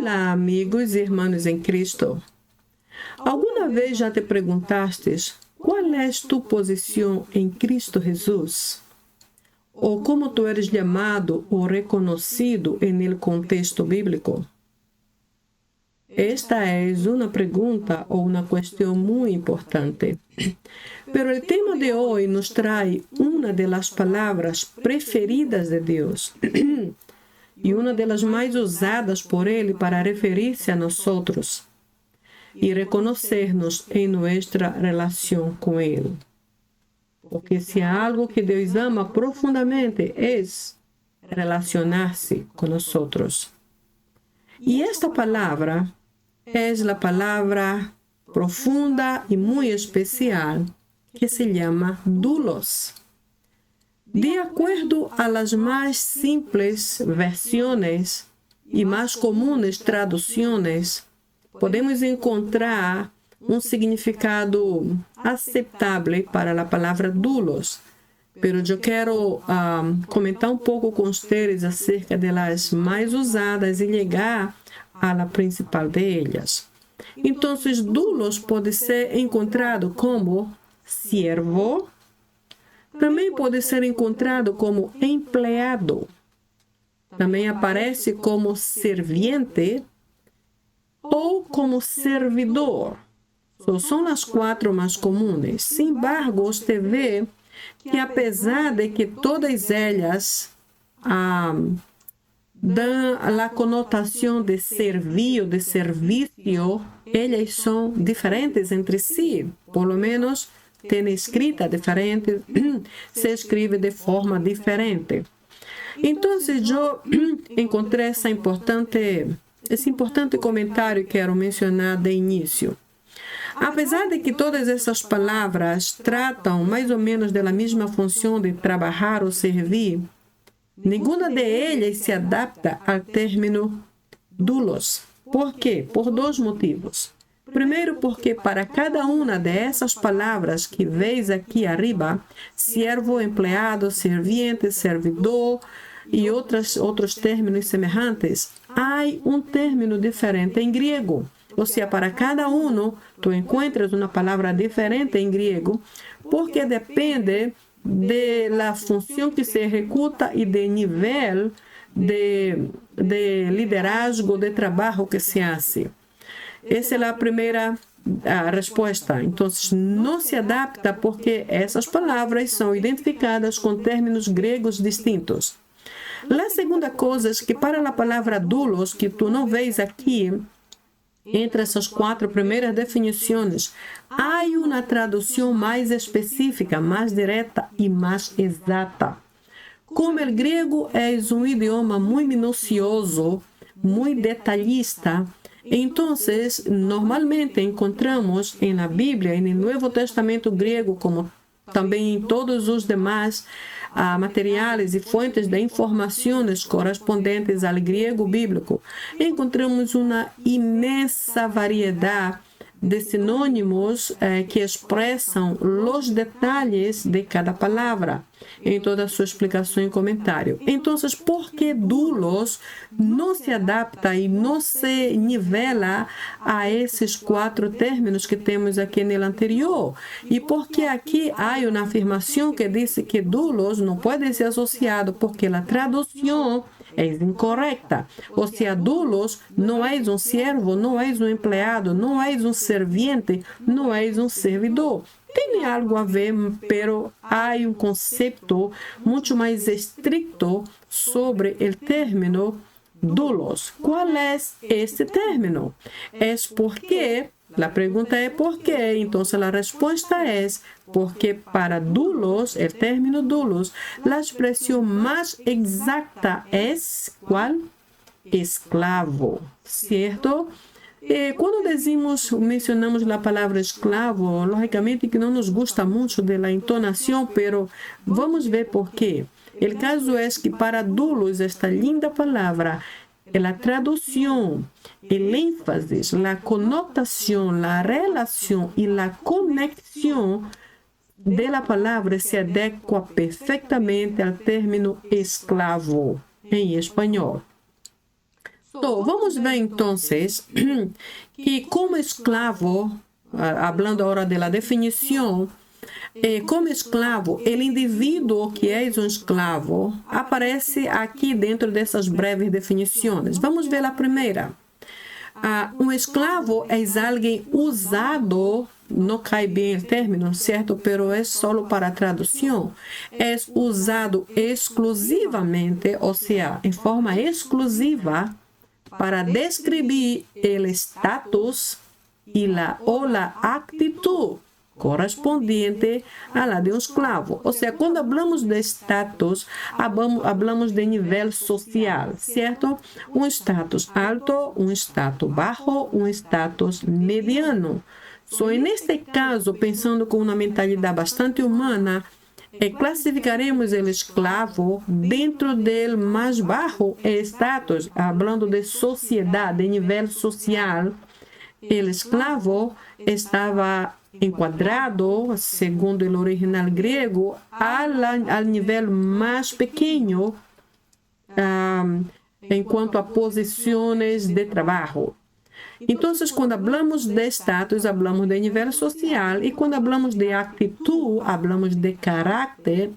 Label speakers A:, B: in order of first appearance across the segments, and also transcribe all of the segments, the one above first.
A: Olá, amigos e irmãos em Cristo. Alguma vez já te perguntastes qual é tu posição em Cristo Jesus? Ou como tu eres chamado ou reconhecido no contexto bíblico? Esta é uma pergunta ou uma questão muito importante. Pero o tema de hoje nos traz uma das palavras preferidas de Deus e uma das mais usadas por Ele para referir-se a nós e reconhecer-nos em nossa relação com Ele. Porque se há algo que Deus ama profundamente é relacionar-se com nós. E esta palavra é a palavra profunda e muito especial que se chama doulos. De acordo a las mais simples versões e mais comuns traduções, podemos encontrar um significado aceitável para a palavra doulos. Pero eu quero comentar um pouco com vocês acerca das mais usadas e chegar à principal delas. Então, doulos pode ser encontrado como siervo, também pode ser encontrado como empleado, também aparece como serviente ou como servidor. São as 4 mais comuns. Sin embargo, você vê que apesar de que todas elas dão a conotação de servir ou de serviço, elas são diferentes entre si, por lo menos tem escrita diferente, se escreve de forma diferente. Então, eu encontrei esse importante comentário que quero mencionar de início. Apesar de que todas essas palavras tratam mais ou menos da mesma função de trabalhar ou servir, nenhuma delas se adapta ao término doulos. Por quê? Por 2 motivos. Primeiro, porque para cada uma dessas palavras que veis aqui arriba, servo, empleado, serviente, servidor e outros términos semelhantes, há um término diferente em grego. Ou seja, para cada um, tu encontras uma palavra diferente em grego, porque depende da função que se executa e do nível de liderazgo, de trabalho que se hace. Essa é a primeira resposta. Então, não se adapta porque essas palavras são identificadas com términos gregos distintos. A segunda coisa é que para a palavra doulos, que tu não vês aqui, entre essas 4 primeiras definições, há uma tradução mais específica, mais direta e mais exata. Como o grego é um idioma muito minucioso, muito detalhista, então, normalmente encontramos na Bíblia e no Novo Testamento grego, como também em todos os demais materiais e fontes de informações correspondentes ao grego bíblico, encontramos uma imensa variedade de sinônimos que expressam os detalhes de cada palavra em toda a sua explicação e comentário. Então, por que doulos não se adapta e não se nivela a esses 4 términos que temos aqui no anterior? E porque aqui há uma afirmação que diz que doulos não pode ser associado porque a tradução é incorreta. Ou seja, doulos não é um servo, não é um empleado, não é um serviente, não é um servidor. Tem algo a ver, pero há um conceito muito mais estricto sobre o término doulos. Qual é este término? É porque, a pergunta é por quê? Então, a resposta é porque para doulos, o término doulos, a expressão mais exata é qual? Esclavo, certo? E quando mencionamos a palavra escravo, logicamente que não nos gusta muito da entonação, pero vamos ver por quê. O caso é que para doulos, esta linda palavra, a tradução, o ênfase, a conotação, a relação e a conexão da palavra se adequa perfeitamente ao término esclavo em espanhol. Vamos ver então que como esclavo, hablando agora da definição, como esclavo, o indivíduo que é um esclavo aparece aqui dentro dessas breves definições. Vamos ver a primeira. Um esclavo é alguém usado, não cai bem o término, certo? Pero é só para a tradução. É usado exclusivamente, ou seja, em forma exclusiva, para descrever o status ou a atitude correspondiente a la de um esclavo. Ou seja, quando falamos de status, falamos de nível social, certo? Um status alto, um status baixo, um status mediano. Neste caso, pensando com uma mentalidade bastante humana, classificaremos o esclavo dentro do mais baixo status, falando de sociedade, de nível social. O esclavo estava enquadrado, segundo o original grego, ao nível mais pequeno em quanto a posições de trabalho. Então, quando falamos de status, falamos de nível social, e quando falamos de atitude, falamos de caráter,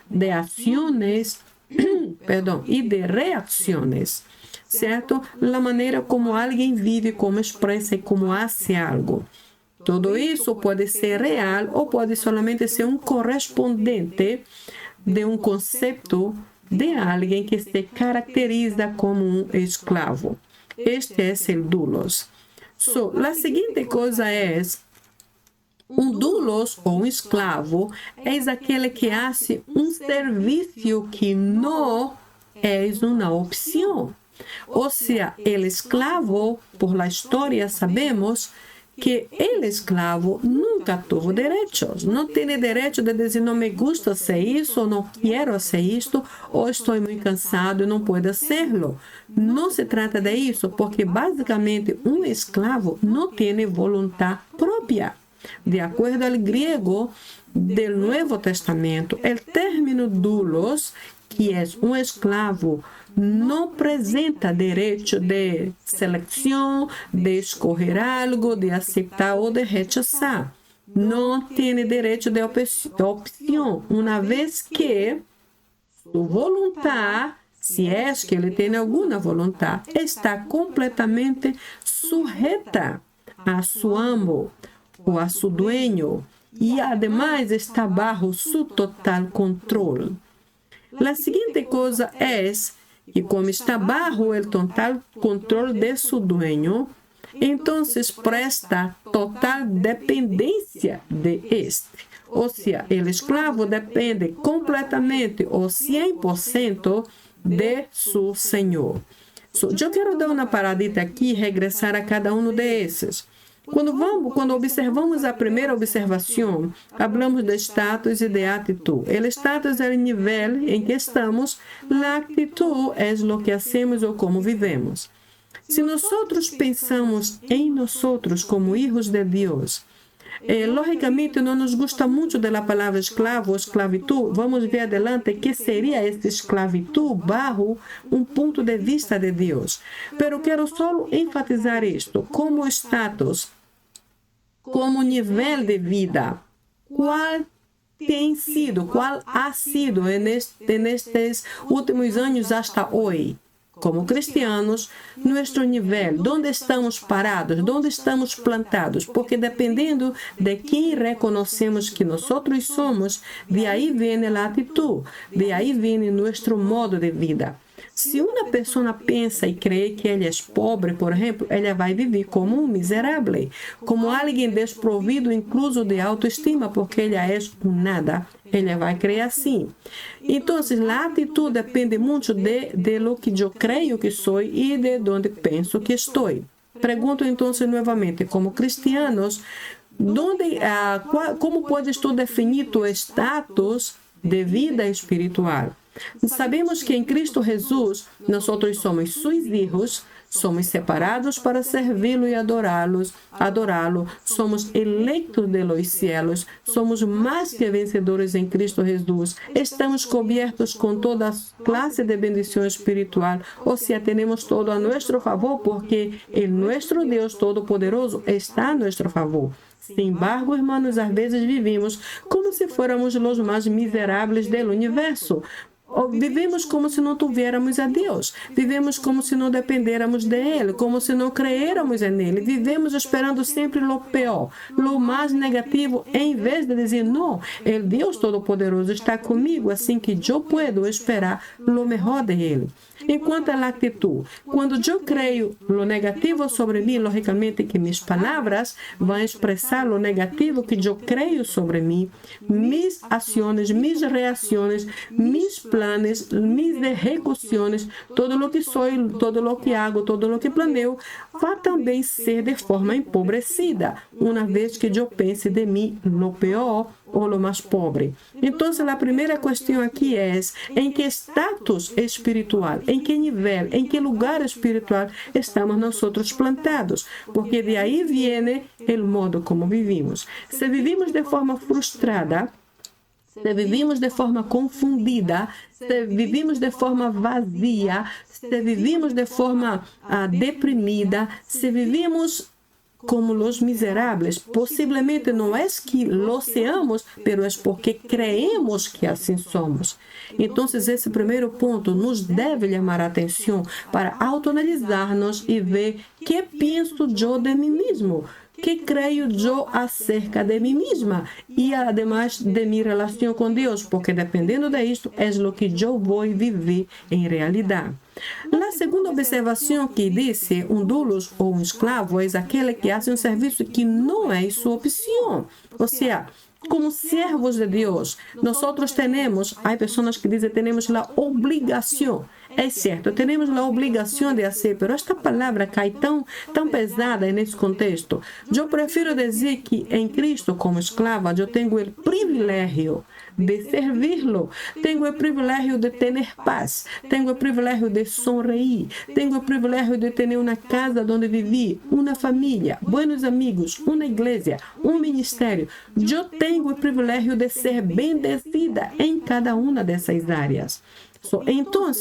A: de ações, e de reações, certo? A maneira como alguém vive, como expressa e como faz algo. Tudo isso pode ser real ou pode solamente ser um correspondente de um conceito de alguém que se caracteriza como um escravo. Este é o doulos. A seguinte coisa é, um doulos ou um escravo é aquele que faz um serviço que não é uma opção. Ou seja, o escravo, por la história sabemos que o escravo nunca teve direitos. Não tem direito de dizer, não me gusta ser isso, ou não quero ser isto, ou estou muito cansado e não posso hacerlo. Não se trata de isso, porque basicamente um escravo não tem vontade própria. De acordo ao grego do Novo Testamento, o término doulos, que é um escravo, não apresenta direito de seleção, de escolher algo, de aceitar ou de rechazar. Não tem direito de opção, uma vez que sua vontade, se é que ele tem alguma vontade, está completamente sujeita a seu amo ou a seu dueño e, ademais, está bajo seu total controle. A seguinte coisa é que, como está bajo o total controle de seu dueño, então presta total dependência de este. Ou seja, o escravo depende completamente ou 100% de seu senhor. Eu quero dar uma paradita aqui e regressar a cada um desses. Quando observamos a primeira observação, falamos de status e de atitude. O status é o nível em que estamos, a atitude é o que hacemos ou como vivemos. Se nós pensamos em nós como filhos de Deus, logicamente não nos gusta muito da palavra escravo ou esclavitud. Vamos ver adelante que seria esta esclavitud bajo um ponto de vista de Deus. Pero quero só enfatizar isto, como status, como nível de vida, qual ha sido nestes últimos anos hasta hoje, como cristianos, nosso nível, onde estamos parados, onde estamos plantados, porque dependendo de quem reconhecemos que nós somos, de aí vem a atitude, de aí vem nosso modo de vida. Se uma pessoa pensa e crê que ela é pobre, por exemplo, ela vai viver como um miserável, como alguém desprovido incluso de autoestima, porque ela é um nada. Ela vai crer assim. Então, a atitude depende muito de lo que eu creio que sou e de onde penso que estou. Pergunto então novamente, como cristianos, como podes tu definir tu status de vida espiritual? Sabemos que em Cristo Jesus, nós somos seus filhos, somos separados para servi-lo e adorá-lo. Somos eleitos de los cielos. Somos mais que vencedores em Cristo Jesus. Estamos cobertos com toda classe de bendição espiritual. Ou seja, temos todo a nosso favor, porque o nosso Deus Todo-Poderoso está a nosso favor. Sin embargo, hermanos, às vezes vivimos como se fôramos os mais miseráveis do universo. Vivemos como se não tivéssemos a Deus. Vivemos como se não dependêramos dele, como se não creéramos nele. Vivemos esperando sempre o pior, o mais negativo, em vez de dizer, não, o Deus Todo-Poderoso está comigo, assim que eu posso esperar o melhor dele. Enquanto a atitude, quando eu creio o negativo sobre mim, logicamente que minhas palavras vão expressar o negativo que eu creio sobre mim, minhas ações, minhas reações, mis planos, mis execuções, todo o que sou, todo o que hago, todo o que planeio, vai também ser de forma empobrecida, uma vez que eu pense de mim no pior ou o mais pobre. Então, a primeira questão aqui é em que status espiritual, em que nível, em que lugar espiritual estamos nós plantados, porque de aí viene o modo como vivimos. Se vivimos de forma frustrada, se vivimos de forma confundida, se vivimos de forma vazia, se vivimos de forma deprimida, se vivimos como os miseráveis, possivelmente não é que lo seamos, pero é porque creemos que assim somos. Então, esse primeiro ponto nos deve chamar a atenção para autoanalisar-nos e ver que penso eu de mim mesmo, que creio eu acerca de mim mesma e, además, de minha relação com Deus, porque dependendo disto, é o que eu vou viver em realidade. A segunda observação que disse, doulos ou escravo é aquele que faz serviço que não é sua opção. Ou seja, como servos de Deus, nós temos, há pessoas que dizem, temos a obrigação. É certo, temos a obrigação de fazer, mas esta palavra cai tão pesada nesse contexto. Eu prefiro dizer que em Cristo, como escrava, eu tenho o privilégio de servi-lo, tenho o privilégio de ter paz, tenho o privilégio de sorrir, tenho o privilégio de ter uma casa onde viver, uma família, buenos amigos, uma igreja, um ministério. Eu tenho o privilégio de ser bendecida em cada uma dessas áreas. Então,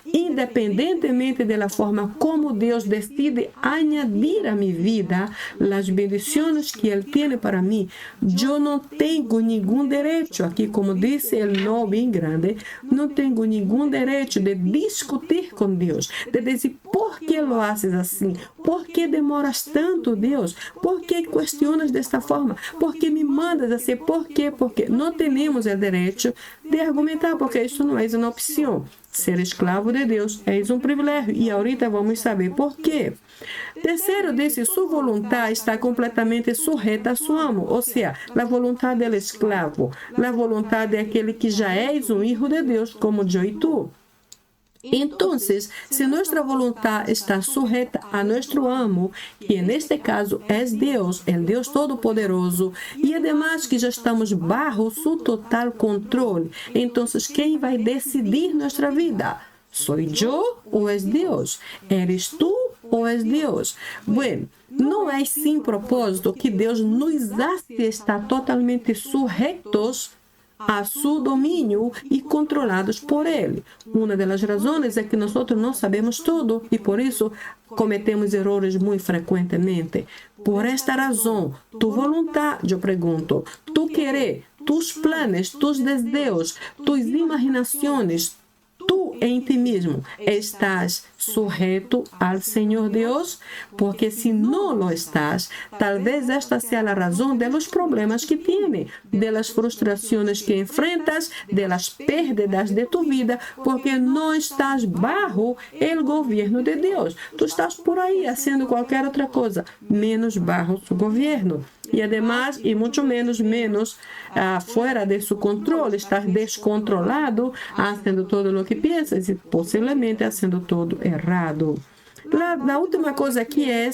A: independentemente da forma como Deus decide añadir a minha vida as bendições que Ele tem para mim, eu não tenho nenhum direito, aqui como disse o nó bem grande, não tenho nenhum direito de discutir com Deus, de dizer, por que lo haces assim? Por que demoras tanto, Deus? Por que questionas desta forma? Por que me mandas assim? Por quê? Porque não temos o direito de argumentar, porque isso não é uma opção. Ser escravo de Deus é um privilégio e ahorita vamos saber por quê. Terceiro, disse, sua vontade está completamente sujeita a seu amo, ou seja, a vontade do escravo, a vontade daquele que já é um filho de Deus, como eu e tu. Então, se nossa vontade está sujeita a nosso amo, que neste caso é Deus, o Deus Todo-Poderoso, e además que já estamos bajo seu total controle, então quem vai decidir nossa vida? Sou eu ou é Deus? Eres tu ou é Deus? Bueno, não é sem propósito que Deus nos hace estar totalmente sujeitos a seu domínio e controlados por ele. Uma das razões é que nós não sabemos tudo e por isso cometemos erros muito frequentemente. Por esta razão, tu vontade, eu pergunto, tu querer, tus planos, tus desejos, tus imaginações, tu em ti mesmo estás sujeito ao Senhor Deus, porque se não lo estás, talvez esta seja a razão de los problemas que tienes, de las frustrações que enfrentas, de las pérdidas de tu vida, porque não estás bajo el governo de Deus. Tu estás por aí fazendo qualquer outra coisa, menos bajo su governo. E además, e muito menos fora de seu controle, estás descontrolado, fazendo todo o que pensas e possivelmente fazendo todo errado. A última coisa aqui é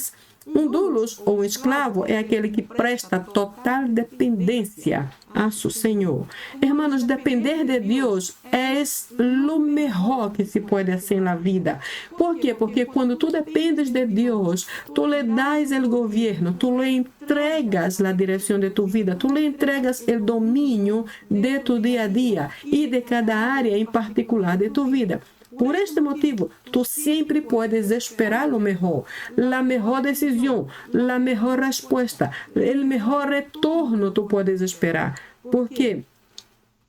A: Um doulos ou um escravo é aquele que presta total dependência a seu Senhor. Hermanos, depender de Deus é o melhor que se pode fazer na vida. ¿Por quê? Porque quando tu dependes de Deus, tu le das o governo, tu le entregas a direção de tu vida, tu le entregas o domínio de tu dia a dia e de cada área em particular de tu vida. Por este motivo, tu sempre podes esperar o melhor, a melhor decisão, a melhor resposta, o melhor retorno tu podes esperar. ¿Por quê?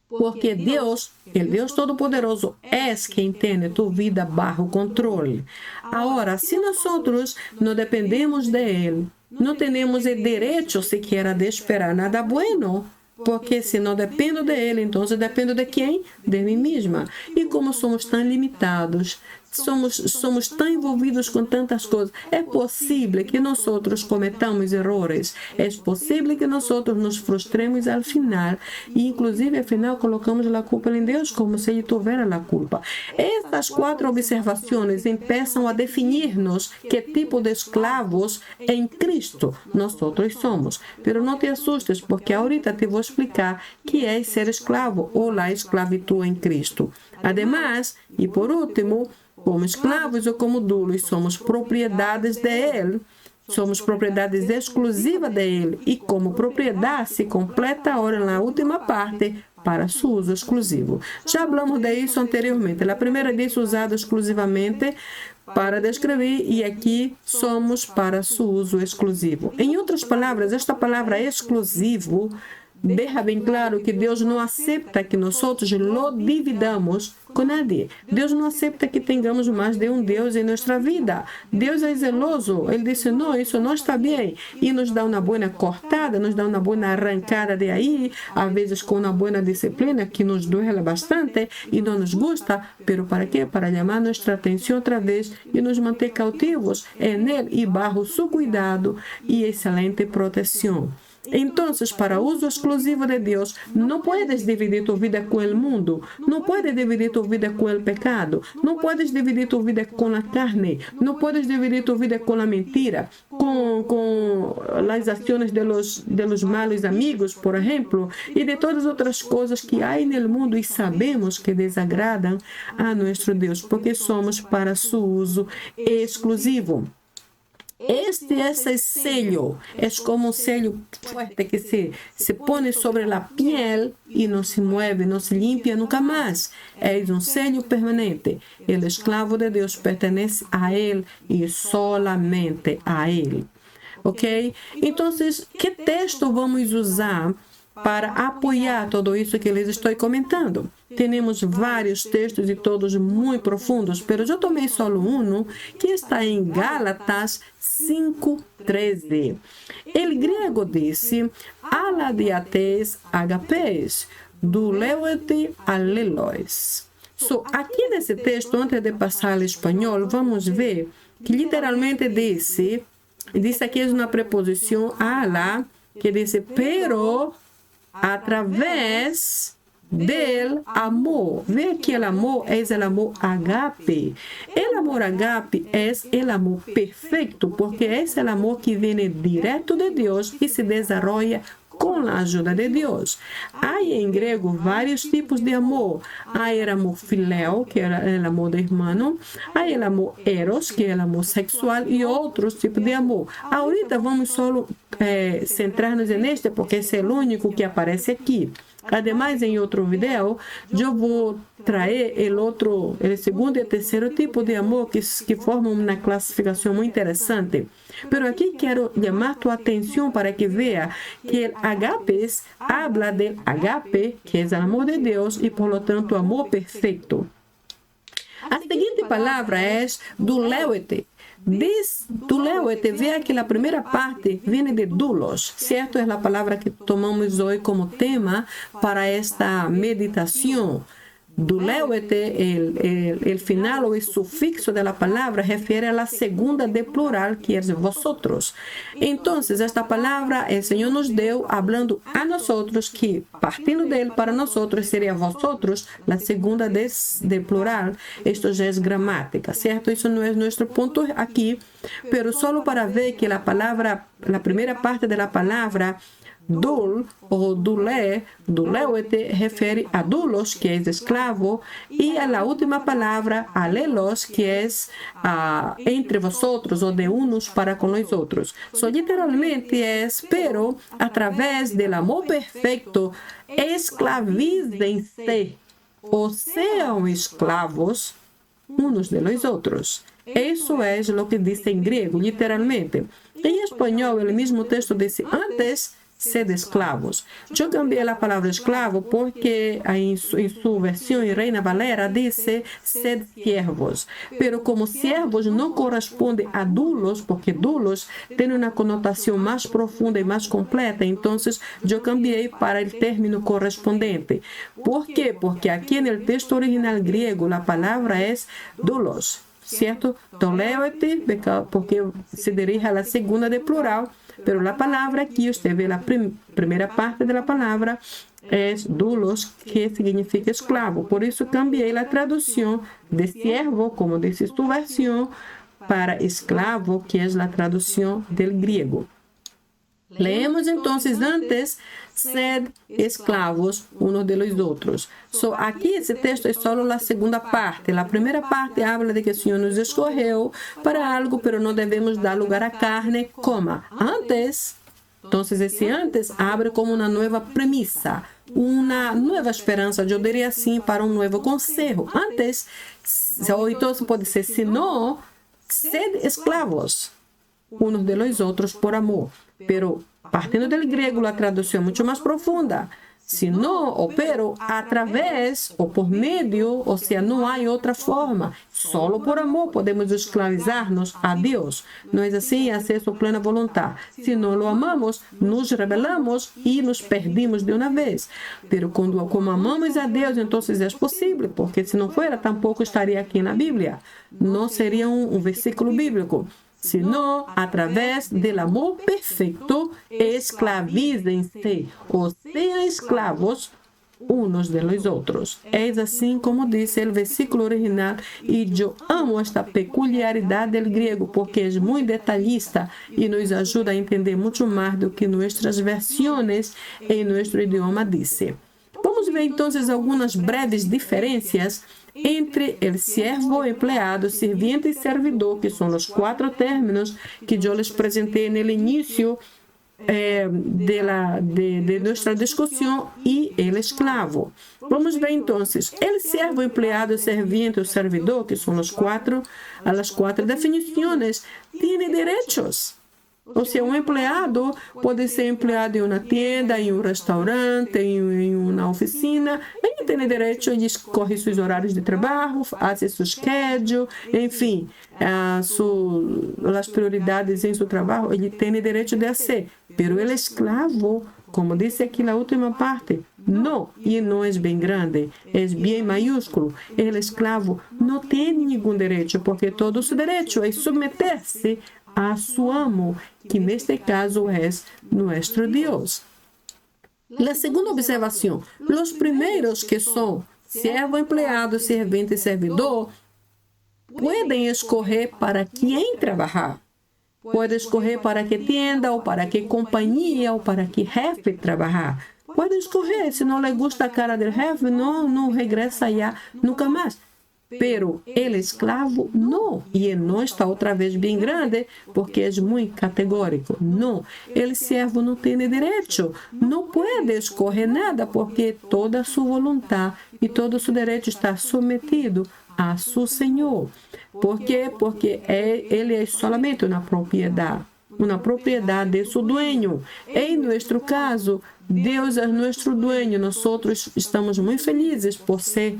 A: Porque Deus, o Deus Todo-Poderoso, é quem tem tu vida bajo controle. Agora, se nós não dependemos de Ele, não temos o direito sequer de esperar nada bueno. Porque se não dependo de Ele, então dependo de quem? De mim mesma. E como somos tão limitados, somos tão envolvidos com tantas coisas, é possível que nós cometamos erros, é possível que nós nos frustremos ao final, e inclusive ao final colocamos a culpa em Deus, como se Ele tivesse a culpa. Essas 4 observações começam a definir-nos que tipo de escravos em Cristo nós somos. Pero não te assustes, porque ahorita te vou explicar que é ser escravo ou a esclavitud em Cristo. Además, e por último, como escravos ou como doulos, somos propriedades de Ele, somos propriedades exclusivas de Ele, e como propriedade se completa agora na última parte para seu uso exclusivo. Já falamos disso anteriormente. A primeira diz usado exclusivamente para descrever, e aqui somos para seu uso exclusivo. Em outras palavras, esta palavra exclusivo deixa bem claro que Deus não aceita que nós lo dividamos com nadie. Deus não aceita que tenhamos mais de um Deus em nossa vida. Deus é zeloso. Ele disse, não, isso não está bem. E nos dá uma boa cortada, nos dá uma boa arrancada de aí, às vezes com uma boa disciplina que nos duele bastante e não nos gusta. Pero para quê? Para chamar nossa atenção outra vez e nos manter cautivos em Ele e bajo seu cuidado e excelente proteção. Então, para uso exclusivo de Deus, não puedes dividir tu vida com o mundo, não puedes dividir tu vida com o pecado, não puedes dividir tu vida com a carne, não puedes dividir tu vida com a mentira, com as ações de los malos amigos, por exemplo, e de todas as outras coisas que há no mundo e sabemos que desagradam a nosso Deus, porque somos para seu uso exclusivo. Esse sello é como um sello fuerte que se põe sobre a piel e não se mueve, não se limpia nunca mais. É um sello permanente. O escravo de Deus pertence a Ele e solamente a Ele. Ok? Então, que texto vamos usar para apoiar tudo isso que les estou comentando? Temos vários textos e todos muito profundos, mas eu tomei só um que está em Gálatas 5:13. O grego disse, aladiates agapes, douleute alelois. Aqui nesse texto, antes de passar ao espanhol, vamos ver que literalmente diz aqui é uma preposição ala, que diz, pero através del amor. Ve que el amor es el amor agape. El amor agape es el amor perfecto, porque es el amor que viene directo de Dios y se desarrolla com a ajuda de Deus. Há em grego vários tipos de amor. Há o amor filéu, que é o amor de irmão. Há o amor eros, que é o amor sexual, e outros tipos de amor. Ahorita vamos só centrar-nos neste, porque esse é o único que aparece aqui. Ademais, em outro vídeo, eu vou trazer o segundo e terceiro tipo de amor que formam uma classificação muito interessante. Pero aqui quero chamar tua atenção para que veja que o agapes habla del agape, que é o amor de Deus e, por lo tanto, o amor perfeito. A seguinte palavra é douleute. Douleute, veja que a primeira parte vem de doulos, certo? É a palavra que tomamos hoje como tema para esta meditação. Duleuete, el final o el sufixo de la palabra refiere a la segunda de plural, que es vosotros. Entonces, esta palabra el Señor nos dio hablando a nosotros, que partindo de él para nosotros sería vosotros, la segunda de plural. Esto ya es gramática, ¿cierto? Eso no es nuestro punto aquí, pero solo para ver que la palabra, la primera parte de la palabra dul o duleuete refere a dulos, que es esclavo, y a la última palabra, alelos, que es entre vosotros o de unos para con los otros. Literalmente es, pero a través del amor perfecto, esclavícense o sean esclavos unos de los otros. Eso es lo que dice en griego, literalmente. En español, el mismo texto dice antes, sed esclavos. Yo cambié la palabra esclavo porque en su versión en Reina Valera dice sed siervos. Pero como siervos no corresponde a dulos, porque dulos tiene una connotación más profunda y más completa, entonces yo cambié para el término correspondiente. ¿Por qué? Porque aquí en el texto original griego la palabra es dulos, ¿cierto? Duleuete, porque se dirige a la segunda de plural. Pero la palabra aquí, usted ve la primera parte de la palabra, es dulos, que significa esclavo. Por eso cambié la traducción de siervo, como dice su versión, para esclavo, que es la traducción del griego. Leemos entonces antes, sed esclavos unos de los otros. Aquí ese texto es solo la segunda parte. La primera parte habla de que el Señor nos escogió para algo, pero no debemos dar lugar a carne, coma. Antes, entonces ese antes abre como una nueva premisa, una nueva esperanza, yo diría así, para un nuevo consejo. Antes, o entonces puede ser, si no, sed esclavos unos de los otros por amor. Pero partindo del griego, la traducción es mucho más profunda. Si no, o pero, a través o por medio, o sea, no hay otra forma. Solo por amor podemos esclavizarnos a Dios. No es así, hacer su plena voluntad. Si no lo amamos, nos rebelamos y nos perdimos de una vez. Pero como amamos a Dios, entonces es posible, porque si no fuera, tampoco estaría aquí en la Biblia. No sería un versículo bíblico. Sino a través del amor perfecto, esclavícense, o sean esclavos unos de los otros. Es así como dice el versículo original, y yo amo esta peculiaridad del griego porque es muy detallista y nos ayuda a entender mucho más do que nuestras versiones en nuestro idioma dice. Vamos ver entonces algunas breves diferencias entre el siervo, empleado, sirviente y servidor, que son los 4 términos que yo les presenté en el inicio de nuestra discusión, y el esclavo. Vamos ver entonces, el siervo, empleado, el serviente o servidor, que son las 4 definiciones, tiene derechos. O sea, un empleado puede ser empleado en una tienda, en un restaurante, en una oficina. Ele tem direito, ele escorre seus horários de trabalho, faz seu schedule, enfim, as prioridades em seu trabalho, ele tem direito de fazer. Pero el esclavo, como disse aqui na última parte, não, e não é bem grande, é bem maiúsculo. El esclavo não tem nenhum direito, porque todo seu direito é submeter-se a su amo, que neste caso es nuestro Dios. La segunda observación, los primeros, que son siervo, empleado, servente y servidor, pueden escoger para quién trabajar. Puede escoger para qué tienda, o para qué compañía, o para qué jefe trabajar. Puede escoger, si no le gusta la cara del jefe, no regresa ya nunca más. Pero el esclavo no, y él no está otra vez bien grande porque es muy categórico. No, el siervo no tiene derecho, no puede escoger nada porque toda su voluntad y todo su derecho está sometido a su Señor. ¿Por qué? Porque él es solamente una propiedad de su dueño. En nuestro caso, Deus é nosso dueño. Nós estamos muito felizes por ser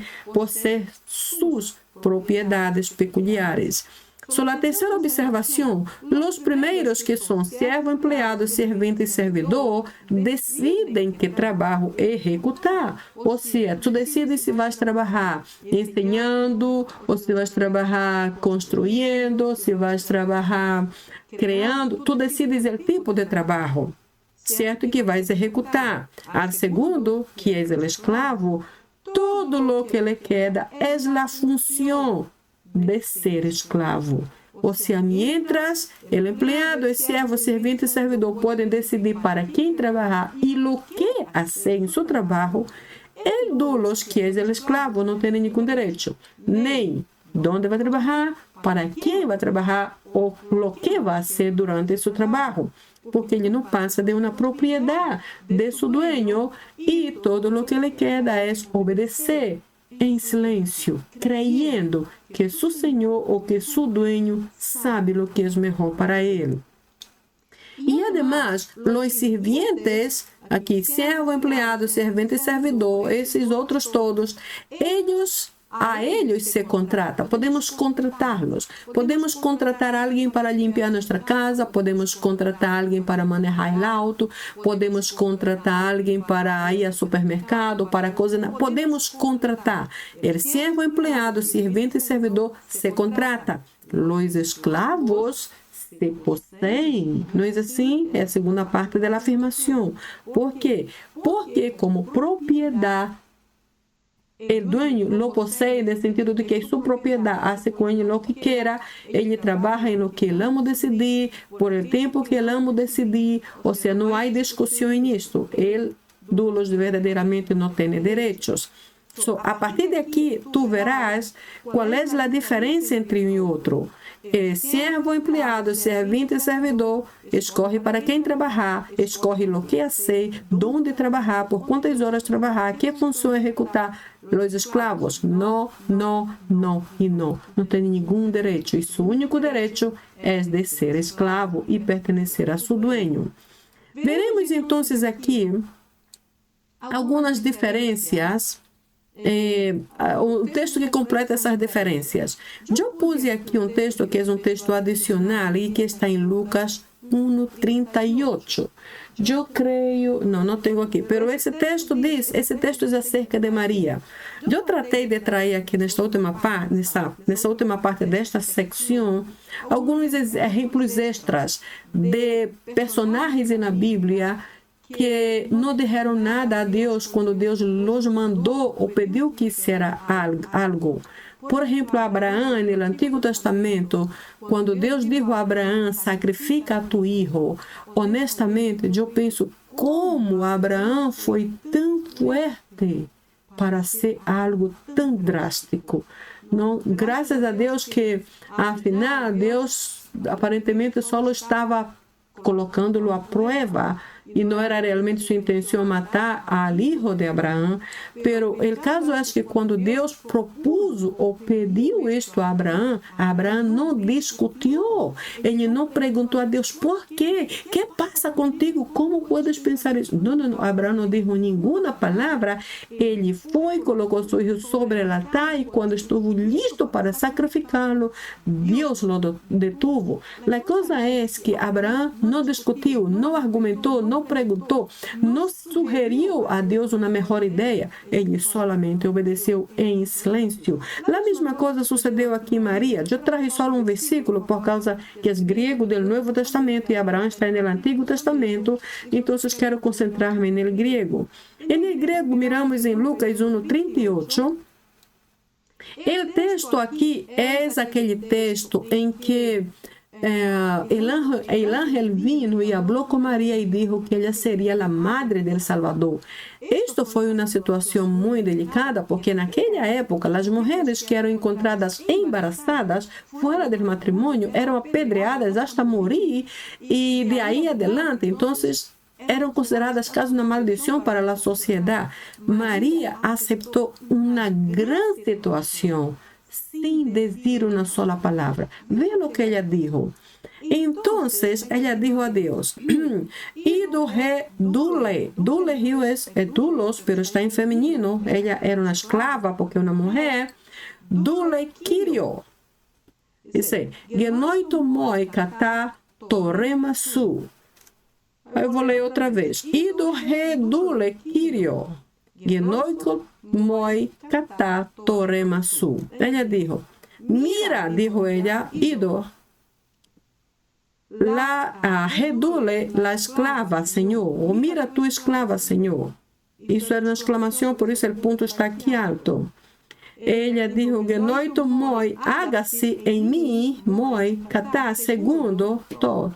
A: suas propriedades peculiares. Sobre a terceira observação, os primeiros que são servo, empregado, servente e servidor decidem que trabalho executar. Ou seja, tu decides se vais trabalhar ensinando, ou se vais trabalhar construindo, se vais trabalhar criando. Tu decides o tipo de trabalho, certo? Que vais executar. Al segundo, que é o escravo, todo lo que le queda é a função de ser escravo. Ou seja, mientras o empregado, o servo, servente e servidor podem decidir para quem trabalhar e o que fazer em seu trabalho, el dos que é o escravo não tem nenhum direito, nem onde vai trabalhar, para quem vai trabalhar ou o que vai fazer durante seu trabalho, porque ele não passa de uma propriedade de seu dueño e todo o que lhe queda é obedecer em silêncio, creyendo que seu senhor ou que seu dueño sabe o que é melhor para ele. E, además, os sirvientes, aqui, servo, empregado, servente e servidor, esses outros todos, a eles se contrata. Podemos contratá-los. Podemos contratar alguém para limpar nossa casa, podemos contratar alguém para manejar o auto, podemos contratar alguém para ir ao supermercado, para cozinhar. Podemos contratar. O servo, empregado, servente e servidor se contrata. Os escravos se possuem. Não é assim? É a segunda parte da afirmação. Por quê? Porque como propriedade, o dueño lo possui no sentido de que é sua propriedade, hace com ele o que queira, ele trabalha em lo que ele ama decidir, por el tempo que ele ama decidir, ou seja, não há discussão nisto. Ele, dulos verdadeiramente não tem direitos. So, a partir de aqui, tu verás qual é a diferença entre um e outro. Servo, empregado, servente e servidor escolhe para quem trabalhar, escolhe o que fazer, onde trabalhar, por quantas horas trabalhar, que função executar. Os escravos, não, não, não e não. Não tem nenhum direito. E seu único direito é de ser escravo e pertencer a seu dueño. Veremos então aqui algumas diferenças. O texto que completa essas diferenças. Eu puse aqui um texto que é um texto adicional e que está em Lucas 1:38. Eu creio, não tenho aqui, mas esse texto é acerca de Maria. Eu tratei de trazer aqui nessa última parte desta secção alguns exemplos extras de personagens na Bíblia que não disseram nada a Deus quando Deus los mandou ou pediu que hiciera algo. Por exemplo, Abraão, no Antigo Testamento, quando Deus disse a Abraão, sacrifica a tu filho, honestamente, eu penso, como Abraão foi tão forte para ser algo tão drástico. Não, graças a Deus que, afinal, Deus aparentemente só estava colocando-lo à prova, e não era realmente sua intenção matar al hijo de Abraão, pero o caso é que quando Deus propôs ou pediu isto a Abraão não discutiu, ele não perguntou a Deus por quê, que passa contigo, como podes pensar isso? Não, Abraão não disse nenhuma palavra, ele foi, colocou seu filho sobre o altar e quando estuvo listo para sacrificá-lo, Deus lo detuvo. A coisa é que Abraão não discutiu, não argumentou, não perguntou, não sugeriu a Deus uma melhor ideia, ele solamente obedeceu em silêncio. A mesma coisa sucedeu aqui em Maria. Eu trago só um versículo por causa que é grego do Novo Testamento e Abraão está no Antigo Testamento, então quero concentrar-me no grego. No grego, miramos em Lucas 1:38. O texto aqui é aquele texto em que el ángel vino y habló con María y dijo que ella sería la madre del Salvador. Esto foi uma situação muito delicada porque naquela época as mulheres que eram encontradas embarazadas fora do matrimônio eram apedreadas hasta morir e de aí adelante, então eram consideradas caso uma maldição para a sociedade. Maria aceitou uma grande situação sem dizer uma sola palavra. Veja o que ela disse. Então, ela disse a Deus, e dule rio é dulos, pero está em feminino, ela era uma escrava porque é uma mulher, dule Kyrio. Dice, genoito moi kata torema su. Eu vou ler outra vez. Ido redule kirio. Genoito moi kata torema su. Ela dijo, mira, dijo ella, ido. Redule la esclava, Senhor. Ou mira tu esclava, Senhor. Isso era uma exclamação, por isso o ponto está aqui alto. Ela dijo, genoito moi, hágase em mim, moi, kata, segundo,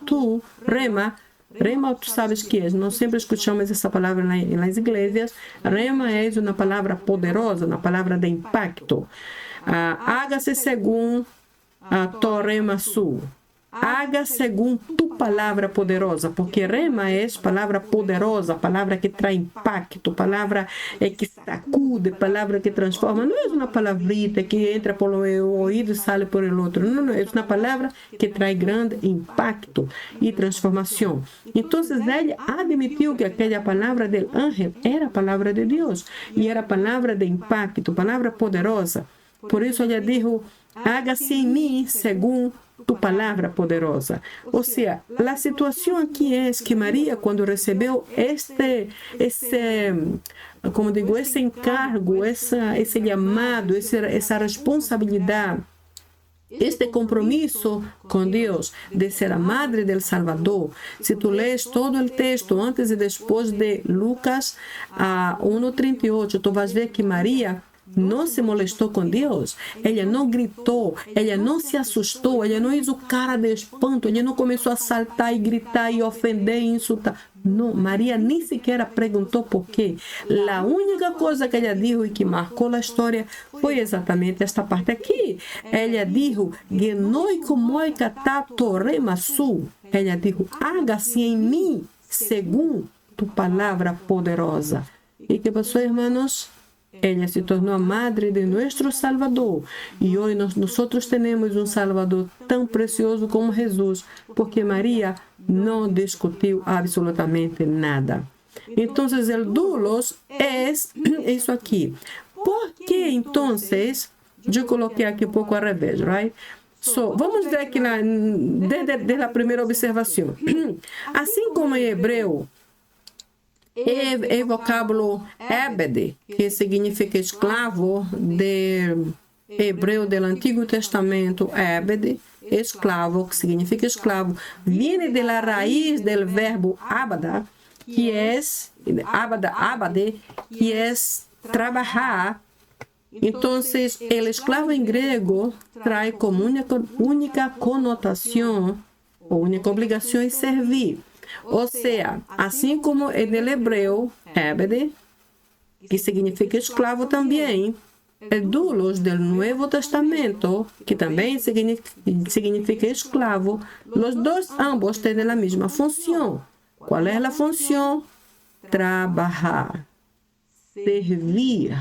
A: tu, rema. Rema, tu sabes que é, não sempre escutamos essa palavra nas igrejas. Rema é uma palavra poderosa, uma palavra de impacto. Hágase segundo tu rema su. Haga segundo tu palavra poderosa, porque rema é palavra poderosa, palavra que traz impacto, palavra que sacude, palavra que transforma. Não é uma palavrita que entra por um ouvido e sai por o outro. Não, é uma palavra que traz grande impacto e transformação. Então, ele admitiu que aquela palavra do anjo era a palavra de Deus e era a palavra de impacto, palavra poderosa. Por isso, ele disse, haga-se em mim segundo tu palavra poderosa. Ou seja, a situação aqui é que Maria, quando recebeu esse encargo, esse chamado, essa responsabilidade, este compromisso com Deus de ser a madre del Salvador. Se tu lês todo o texto antes e depois de Lucas 1:38, tu vais ver que Maria não se molestou com Deus, ela não gritou, ela não se assustou, ela não hizo cara de espanto, ela não começou a saltar e gritar e ofender e insultar. Não, Maria nem sequer perguntou por quê. A única coisa que ela disse e que marcou a história foi exatamente esta parte aqui. Ela disse, genoiko moi kata torema su. Ela disse, haga-se em mim segundo tu palavra poderosa. E que passou, irmãos? Ela se tornou a madre de nosso Salvador. E hoje nós temos um Salvador tão precioso como Jesus, porque Maria não discutiu absolutamente nada. Então, o doulos é isso aqui. Por que, então, eu coloquei aqui um pouco ao revés, right? So, vamos ver aqui desde a primeira observação. Assim como em hebreu, o vocábulo ebed, que significa escravo, de hebreu do Antigo Testamento, ebed, escravo, que significa escravo, vem da raiz do verbo abada, que é abade, que é trabalhar. Então, o escravo em grego traz como única conotação, ou única obrigação, servir. Ou seja, assim como no hebreu, ebed, que significa escravo também, o doulos do Novo Testamento, que também significa escravo, os dois ambos têm a mesma função. Qual é a função? Trabalhar, servir.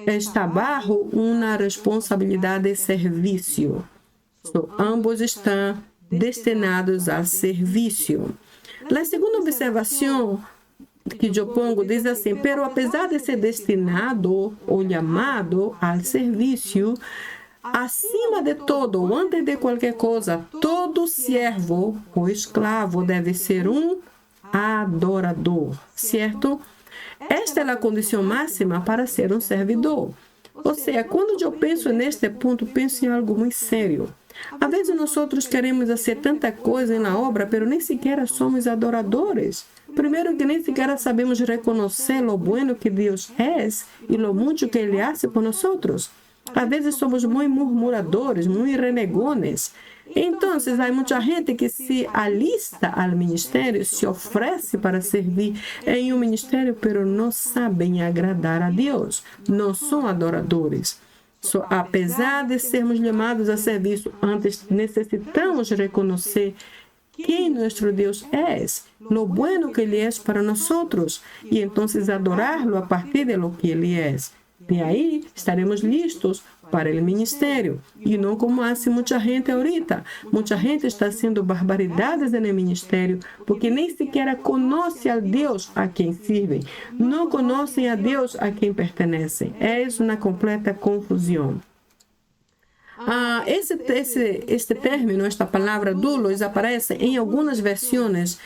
A: Está bajo uma responsabilidade de serviço. Ambos estão destinados a serviço. A segunda observação que eu pongo diz assim, pero apesar de ser destinado ou chamado ao serviço, acima de todo, antes de qualquer coisa, todo servo ou escravo deve ser um adorador, certo? Esta é a condição máxima para ser um servidor. Ou seja, quando eu penso neste ponto, penso em algo muito sério. Às vezes nós queremos fazer tanta coisa na obra, mas nem sequer somos adoradores. Primeiro que nem sequer sabemos reconhecer o bueno que Deus é e o muito que Ele faz por nós. Às vezes somos muito murmuradores, muito renegones. Então, há muita gente que se alista ao ministério, se oferece para servir em um ministério, mas não sabem agradar a Deus, não são adoradores. Apesar de sermos chamados a serviço, antes necessitamos reconhecer quem nosso Deus é, lo bueno que Ele é para nós, e então adorá-lo a partir de lo que Ele é. De aí estaremos listos para o ministério, e não como hace muita gente ahorita. Muita gente está haciendo barbaridades no ministério, porque nem sequer conhece a Deus a quem servem, não conhecem a Deus a quem pertencem. É uma completa confusão. Este término, esta palavra doulos, aparece em algumas versões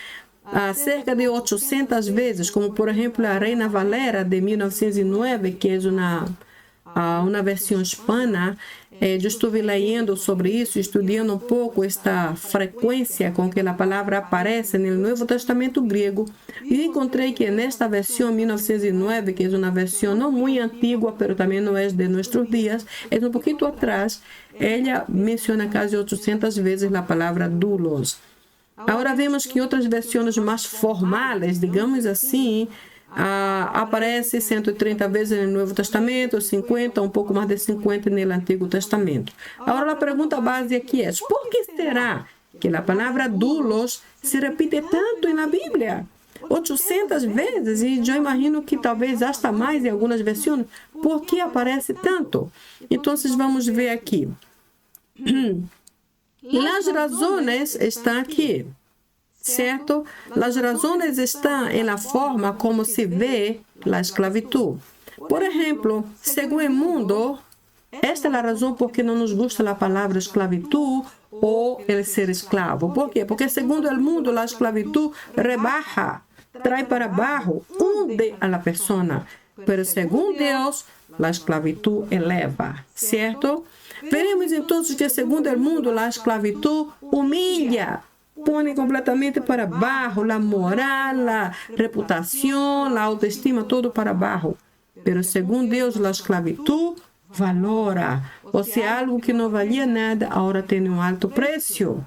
A: cerca de 800 vezes, como por exemplo a Reina Valera de 1909, que é uma versão hispana. Eu estive lendo sobre isso, estudando um pouco esta frequência com que a palavra aparece no Novo Testamento grego, e encontrei que nesta versão 1909, que é uma versão não muito antiga, mas também não é de nossos dias, é um pouquinho atrás, ela menciona quase 800 vezes a palavra doulos. Agora vemos que outras versões mais formais, digamos assim, aparece 130 vezes no Novo Testamento, 50, um pouco mais de 50 no Antigo Testamento. Agora a pergunta base aqui é: por que será que a palavra doulos se repite tanto na Bíblia? 800 vezes, e eu imagino que talvez hasta mais em algumas versões. Por que aparece tanto? Então vamos ver aqui. As razões estão aqui, certo? As razões estão na forma como se vê a esclavitud. Por exemplo, segundo o mundo, esta é a razão por que não nos gusta a palavra esclavitud ou el ser esclavo. Por quê? Porque segundo o mundo, a esclavitud rebaja, traz para baixo, hunde a pessoa. Pero segundo Deus, a esclavitud eleva, certo? Veremos então que segundo o mundo, a esclavitud humilha, põe completamente para baixo a moral, a reputação, a autoestima, tudo para baixo. Pero segundo Deus, a esclavitud valora. Ou seja, algo que não valia nada, agora tem um alto preço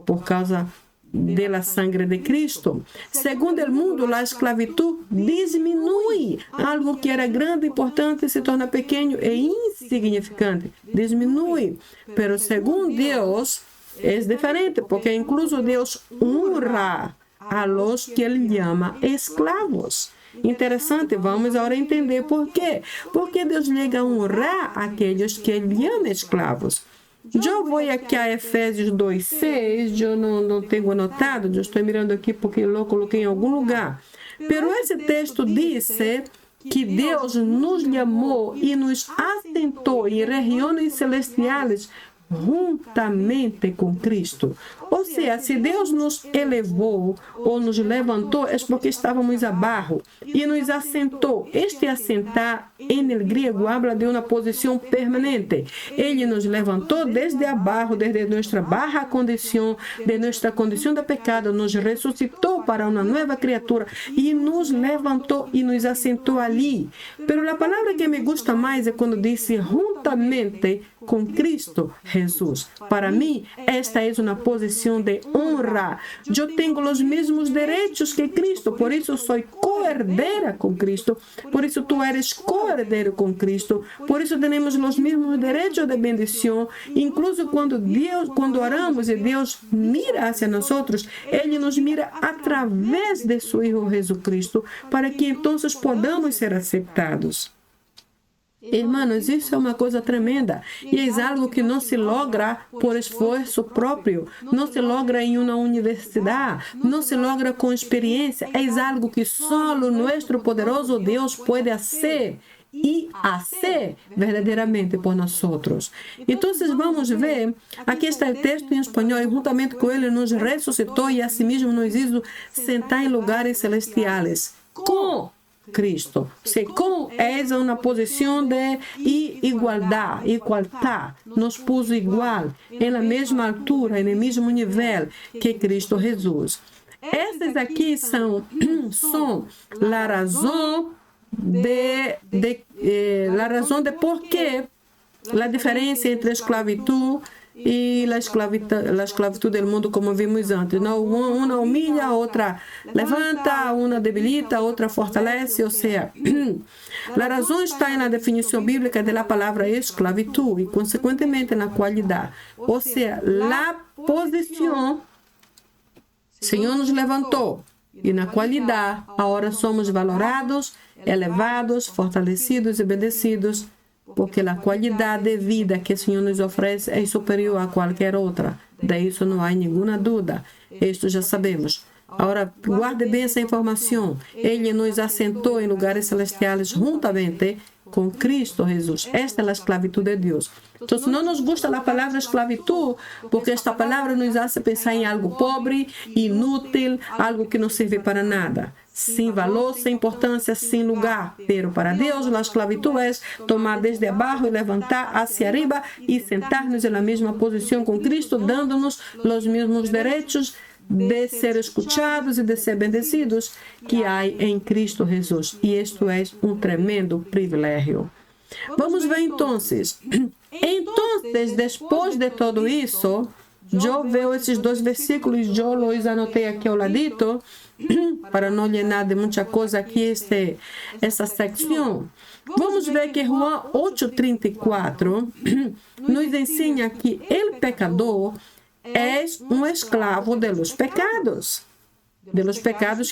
A: por causa da sangre de Cristo. Segundo o mundo, a esclavitud diminui. Algo que era grande e importante se torna pequeno e insignificante. Diminui. Pero segundo Deus, é diferente, porque incluso Deus honra a los que Ele chama escravos. Interessante, vamos agora entender por quê. Porque Deus chega a honrar aqueles que Ele chama escravos. Eu vou aqui a Efésios 2:6, eu não tenho anotado, eu estou mirando aqui porque eu coloquei em algum lugar. Pero esse texto diz que Deus nos chamou e nos assentou em regiões celestiais juntamente com Cristo. Ou seja, se Deus nos elevou ou nos levantou, é porque estávamos abaixo e nos assentou. Este assentar, em grego, habla de uma posição permanente. Ele nos levantou desde abaixo, desde nossa baixa condição, de nossa condição de pecado, nos ressuscitou para uma nova criatura e nos levantou e nos assentou ali. Pero a palavra que me gusta mais é quando diz juntamente com Cristo Jesus. Para mim, esta é uma posição de honra. Eu tenho os mesmos direitos que Cristo, por isso sou co-herdeira com Cristo, por isso tu eres co-herdeiro com Cristo, por isso temos os mesmos direitos de bendição. Incluso quando oramos e Deus mira hacia nós, Ele nos mira através de seu Filho Jesus Cristo, para que então podamos ser aceitados. Irmãos, isso é uma coisa tremenda e é algo que não se logra por esforço próprio, não se logra em uma universidade, não se logra com experiência, é algo que só o nosso poderoso Deus pode fazer e fazer verdadeiramente por nós. Então, vamos ver, aqui está o texto em espanhol, e juntamente com ele nos ressuscitou e assim mesmo nos hizo sentar em lugares celestiais com Cristo. Com é uma posição de igualdade, nos pôs igual, na mesma altura, no mesmo nível que Cristo Jesus. Essas aqui são a razão de por que a diferença entre a esclavitud e a esclavitud do mundo, como vimos antes. Uma humilha, outra levanta, uma debilita, outra fortalece. Ou seja, a razão está na definição bíblica da palavra esclavitud e, consequentemente, na qualidade. Ou seja, a posição, o Senhor nos levantou. E na qualidade, agora somos valorados, elevados, fortalecidos e obedecidos, porque a qualidade de vida que o Senhor nos oferece é superior a qualquer outra. Disso não há nenhuma dúvida. Isto já sabemos. Agora, guarde bem essa informação. Ele nos assentou em lugares celestiais juntamente con Cristo Jesús. Esta es la esclavitud de Dios. Entonces, no nos gusta la palabra esclavitud porque esta palabra nos hace pensar en algo pobre, inútil, algo que no sirve para nada. Sin valor, sin importância, sin lugar. Pero para Deus, a esclavitud é tomar desde abaixo e levantar hacia arriba e sentar-nos na mesma posição com Cristo, dando-nos os mesmos direitos de ser escuchados e de ser bendecidos que há em Cristo Jesus. E isto é um tremendo privilégio. Vamos ver então. Então, depois de tudo isso, eu vejo esses dois versículos, eu os anotei aqui ao ladito, para não llenar de muita coisa aqui essa secção. Vamos ver que João 8:34 nos ensina que o pecador é um escravo de los pecados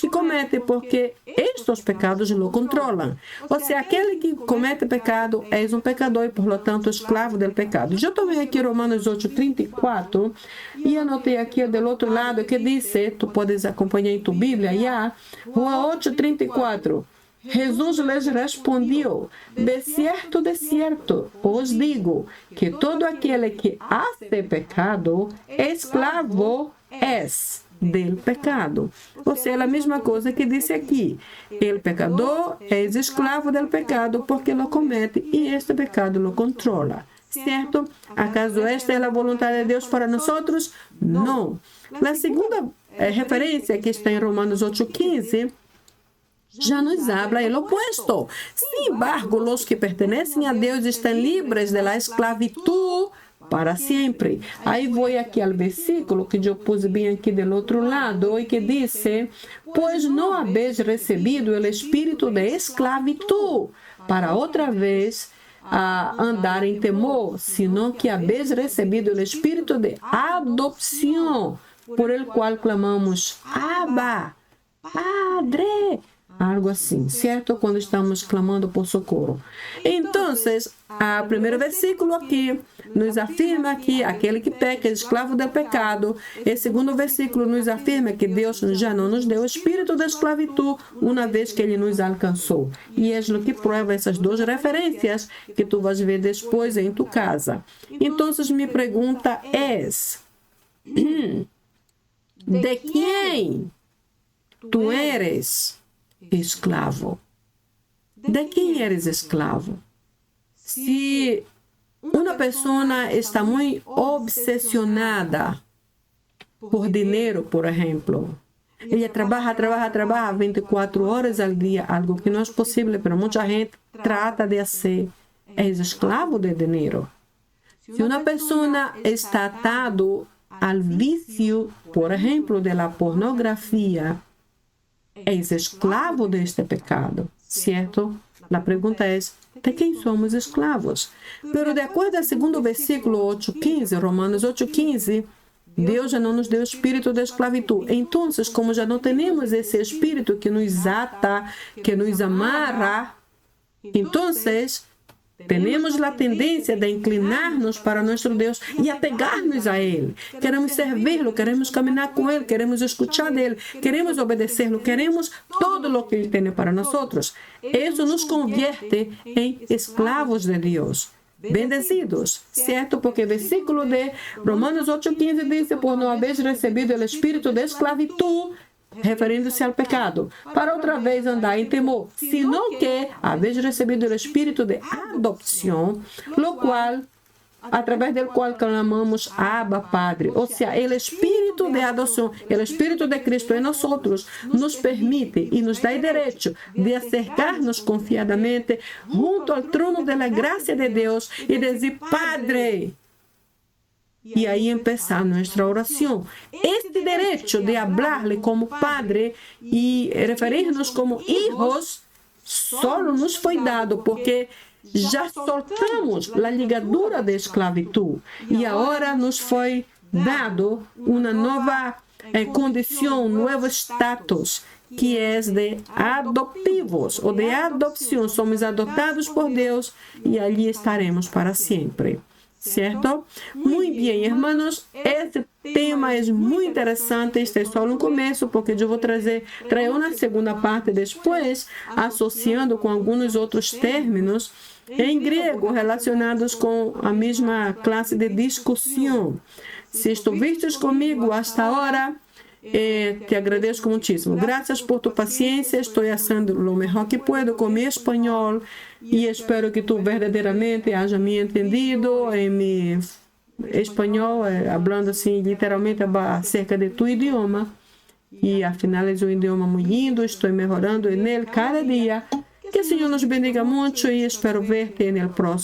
A: que comete, porque estes pecados o controlam. Ou seja, aquele que comete pecado é um pecador e, por lo tanto, escravo do pecado. Eu tomei aqui Romanos 8:34 e anotei aqui do outro lado que diz, tu podes acompanhar em tua Bíblia, já, João 8:34. Jesus lhes respondeu, de certo, os digo, que todo aquele que hace pecado, escravo es del pecado. Ou seja, a mesma coisa que disse aqui. O pecador é escravo del pecado porque lo comete e este pecado lo controla. Certo? ¿Acaso esta é a vontade de Deus para nós? Não. A segunda referência que está em Romanos 8:15 já nos habla o opuesto. Sin embargo, os que pertenecem a Deus estão livres da esclavitud para sempre. Aí vou aqui ao versículo que eu pus bem aqui do outro lado e que diz, pois não habéis recebido o espírito de esclavitud para outra vez andar em temor, sino que habéis recebido o espírito de adopção, por el qual clamamos, Abba, Padre. Algo assim, certo? Quando estamos clamando por socorro. Então, o primeiro versículo aqui nos afirma que aquele que peca é escravo do pecado. E o segundo versículo nos afirma que Deus já não nos deu o espírito da esclavitud uma vez que Ele nos alcançou. E é o que prova essas duas referências que tu vais ver depois em tua casa. Então, minha pergunta é: de quem tu eres escravo? De quem eres escravo? Se uma pessoa está muito obsessionada por dinheiro, por exemplo, ela trabalha 24 horas ao dia, algo que não é possível, mas muita gente trata de fazer, é escravo de dinheiro. Se uma pessoa está atado ao vício, por exemplo, da pornografia, és escravo deste pecado, certo? A pergunta é, de quem somos escravos? Pero de acordo ao segundo versículo 8:15, Romanos 8:15, Deus já não nos deu espírito de esclavitud. Então, como já não temos esse espírito que nos ata, que nos amarra, então, temos a tendência de inclinar-nos para nosso Deus e apegar-nos a Ele. Queremos servi-lo, queremos caminhar com Ele, queremos escutar dele, queremos obedecê-lo, queremos todo o que Ele tem para nós. Isso nos convierte em escravos de Deus, bendecidos, certo? Porque o versículo de Romanos 8:15 diz, por não haver recebido o espírito de esclavitud, referindo-se ao pecado, para outra vez andar em temor, sino que haveis recebido o espírito de adopção, lo qual, através do qual clamamos Abba, Padre. Ou seja, o espírito de adoção, o espírito de Cristo em nós nos permite e nos dá o direito de acercar-nos confiadamente junto ao trono da graça de Deus e dizer, Padre. E aí empezar nossa oração. Este direito de falar-lhe como Padre e referir-nos como hijos só nos foi dado porque já soltamos a ligadura da esclavitud e agora nos foi dado uma nova condição, um novo status, que é de adoptivos ou de adopção. Somos adotados por Deus e ali estaremos para sempre. ¿cierto? Muy bien, hermanos, este tema é muito interessante, este é só no começo, porque eu vou trazer uma segunda parte depois, associando com alguns outros términos em grego relacionados com a mesma classe de discussão. Se estuviste comigo hasta agora, te agradeço muitíssimo. Graças por tu paciência, estou fazendo o melhor que puedo com meu espanhol e espero que tu verdadeiramente haya me entendido em meu espanhol, falando assim literalmente acerca de tu idioma. E afinal é um idioma muito lindo, estou melhorando nele cada dia. Que o Senhor nos bendiga muito e espero ver-te no próximo.